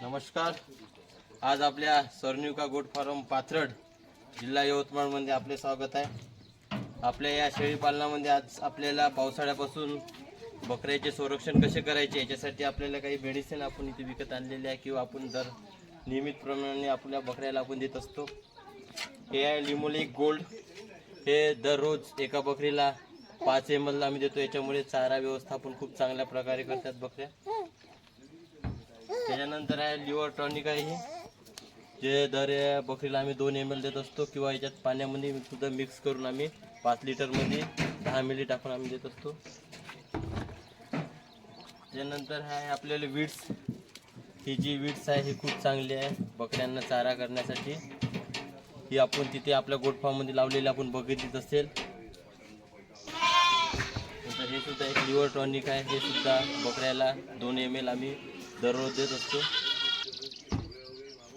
नमस्कार. आज आपल्या स्वर्णिका गोट फार्म पाथर्ड जिल्हा यवतमाळ मध्ये आपले स्वागत आहे. आपल्या या शेळी पालनामध्ये आज आपल्याला पावसाळ्यापासून बकऱ्याचे संरक्षण कसे करायचे याच्यासाठी आपल्याला काही मेडिसिन आपण इथे विकत आणलेले आहे किंवा आपण दर नियमितप्रमाणे आपल्या बकऱ्याला आपण देत असतो. हे आहे लिमोलिक गोल्ड. हे दररोज एका बकरीला 5 ml आम्ही देतो. याच्यामुळे चारा व्यवस्थापन खूप चांगल्या प्रकारे करतात बकऱ्या. त्याच्यानंतर आहे लिव्हर टॉनिक आहे हे, जे दर बकरीला आम्ही 2 ml देत असतो किंवा याच्यात पाण्यामध्ये सुद्धा मिक्स करून आम्ही 5 लिटरमध्ये 10 मिली टाकून आम्ही देत असतो. त्यानंतर आहे आपल्याला वीड्स. ही जी वीड्स आहे ही खूप चांगली आहे बकऱ्यांना चारा करण्यासाठी. ही आपण तिथे आपल्या गोट फार्ममध्ये लावलेली आपण बघितलीच असेल. नंतर हे सुद्धा एक लिव्हर टॉनिक आहे. हे सुद्धा बकऱ्याला 2 ml आम्ही दररोज देत असतो.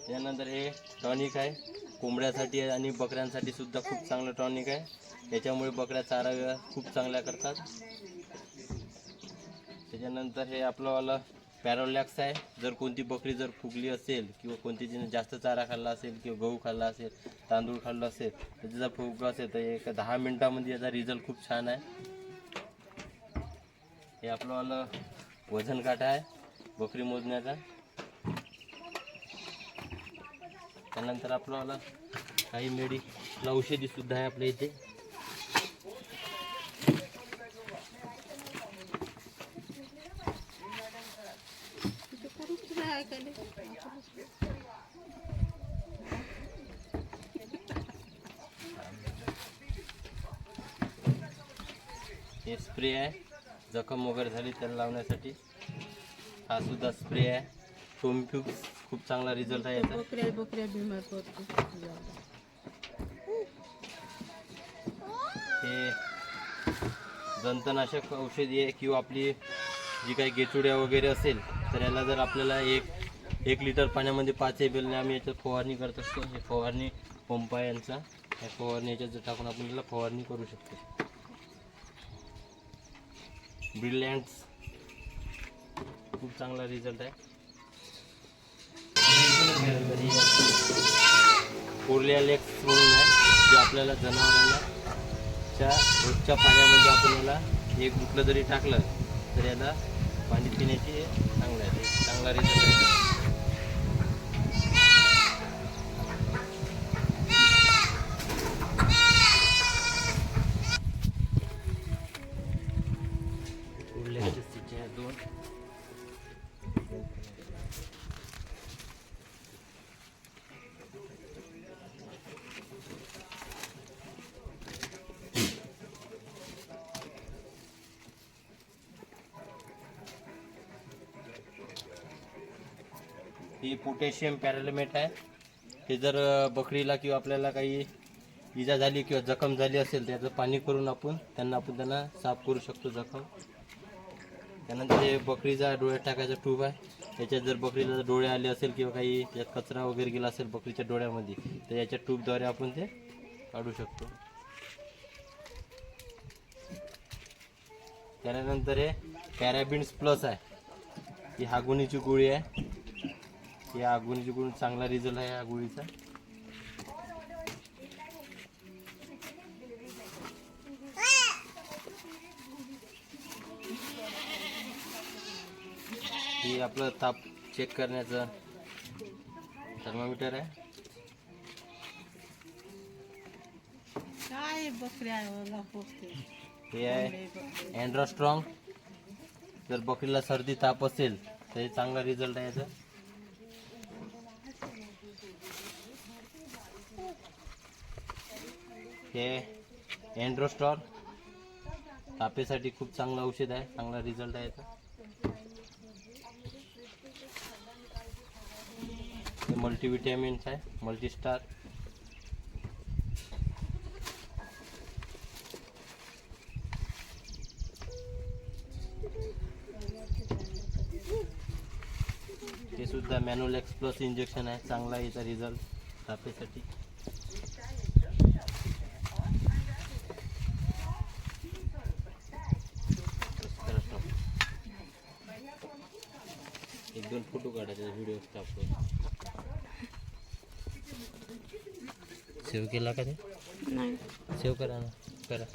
त्यानंतर हे टॉनिक आहे कोंबड्यासाठी आणि बकऱ्यांसाठी सुद्धा खूप चांगलं टॉनिक आहे. याच्यामुळे बकऱ्या चारा खूप चांगल्या करतात. त्याच्यानंतर हे आपलं पॅरोलॅक्स आहे. जर कोणती बकरी जर फुगली असेल किंवा कोणती तिने जास्त चारा खाल्ला असेल किंवा गहू खाल्ला असेल, तांदूळ खाल्ला असेल तर त्याचा फुगला असेल तर एक 10 मिनिटामध्ये याचा रिझल्ट खूप छान आहे. हे आपलं वजन काटा आहे बकरी मोजण्याचा. त्यानंतर आपल्याला काही मेडिकल औषधी सुद्धा आहे आपल्या इथे. हे स्प्रे आहे जखम वगैरे झाली त्याला लावण्यासाठी. हा सुद्धा स्प्रे आहे टोमफ्यूक्स. खूप चांगला रिझल्ट आहे याचा. बकऱ्या बिमार पडतात. हे जंतनाशक औषधी आहे किंवा आपली जी काही गेचुड्या वगैरे असेल तर याला जर आपल्याला एक लिटर पाण्यामध्ये 5 ml आम्ही याच्यात फवारणी करत असतो. हे फवारणी पंप आहे यांचा. या फवारणी याच्यात जर टाकून आपण याला फवारणी करू शकतो. ब्रिलियंट्स खूप चांगला रिझल्ट आहे. कोरलिया लेक्स म्हणून आहे जे आपल्याला जनावरांना रोजच्या पाण्यामध्ये आपण याला एक गुटलं जरी टाकलं तर याला पाणी पिण्याची चांगलं आहे. चांगला रिझल्ट आहे. दोन ही पोटॅशियम पॅरालेमेट आहे. हे जर बकरीला किंवा आपल्याला काही इजा झाली किंवा जखम झाली असेल त्याचं पाणी करून आपण त्यांना साफ करू शकतो जखम. त्यानंतर हे बकरीचा डोळ्यात टाकायचा ट्यूब आहे. याच्यात जर बकरीला डोळे आले असेल किंवा काही यात कचरा वगैरे गेला असेल बकरीच्या डोळ्यामध्ये तर याच्या ट्यूबद्वारे आपण ते काढू शकतो. त्यानंतर हे पॅराबिन्स प्लस आहे. ही हागुनीची गोळी आहे. ही हागुनीची गोळी चांगला रिझल्ट आहे या गोळीचा. ही आपलं ताप चेक करण्याचं थर्मामीटर आहे. काय बकऱ्या हे आहे अँड्रोस्ट्रॉंग. जर बकरीला सर्दी ताप असेल तर हे चांगला रिझल्ट आहे याचा. हे अँड्रोस्टॉर तापेसाठी खूप चांगलं औषध आहे. चांगला रिझल्ट आहे याचा. मल्टीविटॅमिन्स आहे मल्टीस्टार. हे सुद्धा मॅनोलेक्स प्लस इंजेक्शन आहे. चांगला याचा रिझल्ट तापेसाठी. एक दोन फोटो काढायचे व्हिडिओ टाकतो. सेव्ह केला का ते? नाही. सेव्ह करा ना, करा.